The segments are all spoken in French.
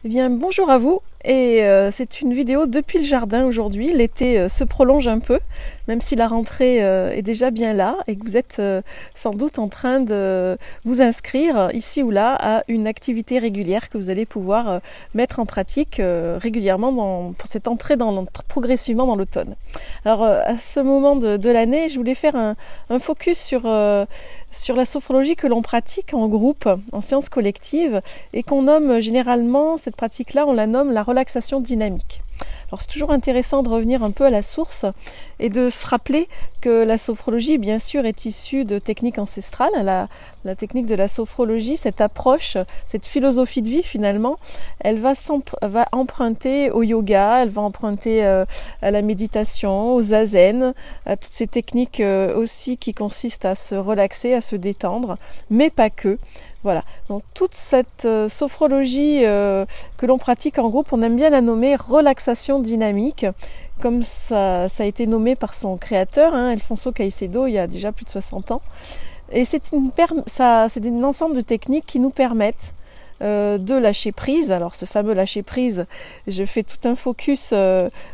Eh bien, bonjour à vous, et c'est une vidéo depuis le jardin aujourd'hui. L'été se prolonge un peu, même si la rentrée est déjà bien là et que vous êtes sans doute en train de vous inscrire ici ou là à une activité régulière que vous allez pouvoir mettre en pratique régulièrement pour cette entrée progressivement dans l'automne. Alors à ce moment de l'année, je voulais faire un focus sur la sophrologie que l'on pratique en groupe, en séance collective, et qu'on nomme généralement, cette pratique-là, on la nomme la relaxation dynamique. Alors c'est toujours intéressant de revenir un peu à la source et de se rappeler que la sophrologie, bien sûr, est issue de techniques ancestrales. La technique de la sophrologie, cette approche, cette philosophie de vie finalement, elle va emprunter au yoga, elle va emprunter à la méditation, au zazen, à toutes ces techniques aussi qui consistent à se relaxer, à se détendre, mais pas que. Voilà, donc toute cette sophrologie que l'on pratique en groupe, on aime bien la nommer relaxation dynamique, comme ça a été nommé par son créateur, Alfonso Caicedo, il y a déjà plus de 60 ans. Et c'est un ensemble de techniques qui nous permettent de lâcher prise. Alors ce fameux lâcher prise, je fais tout un focus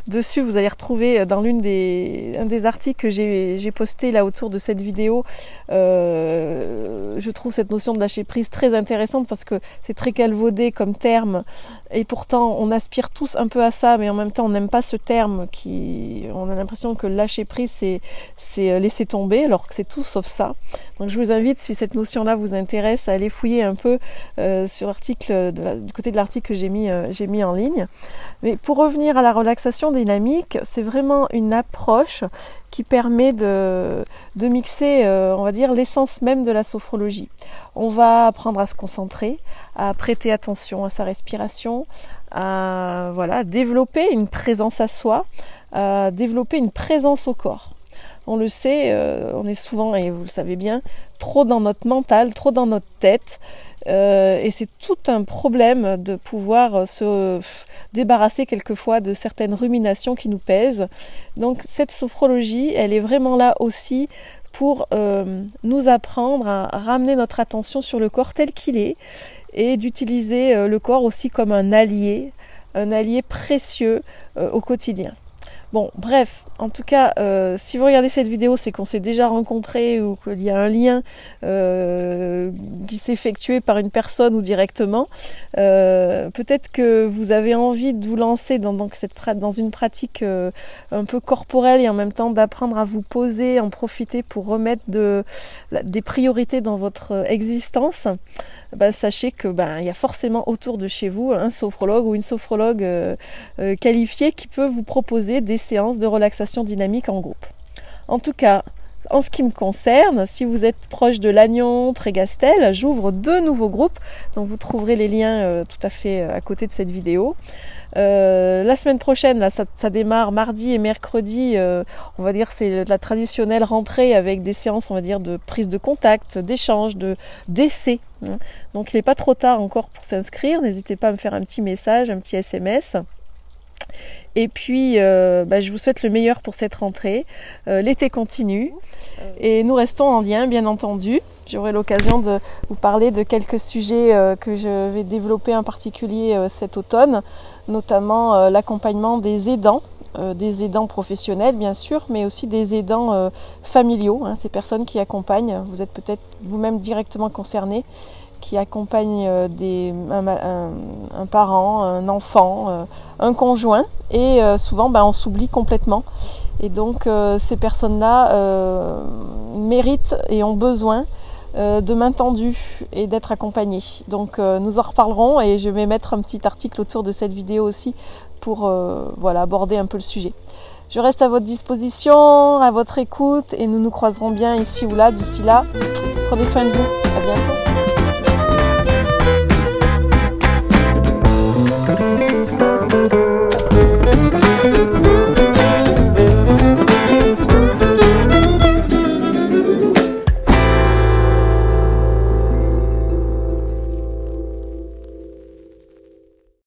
dessus, vous allez retrouver dans un des articles que j'ai posté là autour de cette vidéo. Je trouve cette notion de lâcher prise très intéressante parce que c'est très galvaudé comme terme et pourtant on aspire tous un peu à ça, mais en même temps on n'aime pas ce terme, on a l'impression que lâcher prise c'est laisser tomber, alors que c'est tout sauf ça. Donc je vous invite, si cette notion là vous intéresse, à aller fouiller un peu sur l'article du côté de l'article que j'ai mis en ligne. Mais pour revenir à la relaxation dynamique, c'est vraiment une approche qui permet de mixer, on va dire, l'essence même de la sophrologie. On va apprendre à se concentrer, à prêter attention à sa respiration, à développer une présence à soi, à développer une présence au corps. On le sait, on est souvent, et vous le savez bien, trop dans notre mental, trop dans notre tête, et c'est tout un problème de pouvoir se débarrasser quelquefois de certaines ruminations qui nous pèsent. Donc cette sophrologie, elle est vraiment là aussi pour nous apprendre à ramener notre attention sur le corps tel qu'il est et d'utiliser le corps aussi comme un allié précieux au quotidien. Bon, bref, en tout cas, si vous regardez cette vidéo, c'est qu'on s'est déjà rencontrés ou qu'il y a un lien qui s'est effectué par une personne ou directement. Peut-être que vous avez envie de vous lancer dans une pratique un peu corporelle et en même temps d'apprendre à vous poser, en profiter pour remettre des priorités dans votre existence. Sachez que il y a forcément autour de chez vous un sophrologue ou une sophrologue qualifiée qui peut vous proposer des séances de relaxation dynamique en groupe. En tout cas, en ce qui me concerne, si vous êtes proche de Lannion, Trégastel, j'ouvre 2 nouveaux groupes, donc vous trouverez les liens tout à fait à côté de cette vidéo. La semaine prochaine, là, ça démarre mardi et mercredi, on va dire c'est la traditionnelle rentrée avec des séances, on va dire, de prise de contact, d'échange, d'essai. Donc il n'est pas trop tard encore pour s'inscrire, n'hésitez pas à me faire un petit message, un petit SMS. Et puis je vous souhaite le meilleur pour cette rentrée. L'été continue et nous restons en lien, bien entendu. J'aurai l'occasion de vous parler de quelques sujets que je vais développer en particulier cet automne, notamment l'accompagnement des aidants professionnels bien sûr, mais aussi des aidants familiaux, ces personnes qui accompagnent, vous êtes peut-être vous-même directement concernés, qui accompagnent un parent, un enfant, un conjoint, et souvent on s'oublie complètement. Et donc ces personnes-là méritent et ont besoin de main tendue et d'être accompagnées. Donc nous en reparlerons et je vais mettre un petit article autour de cette vidéo aussi pour aborder un peu le sujet. Je reste à votre disposition, à votre écoute, et nous nous croiserons bien ici ou là. D'ici là, prenez soin de vous. À bientôt.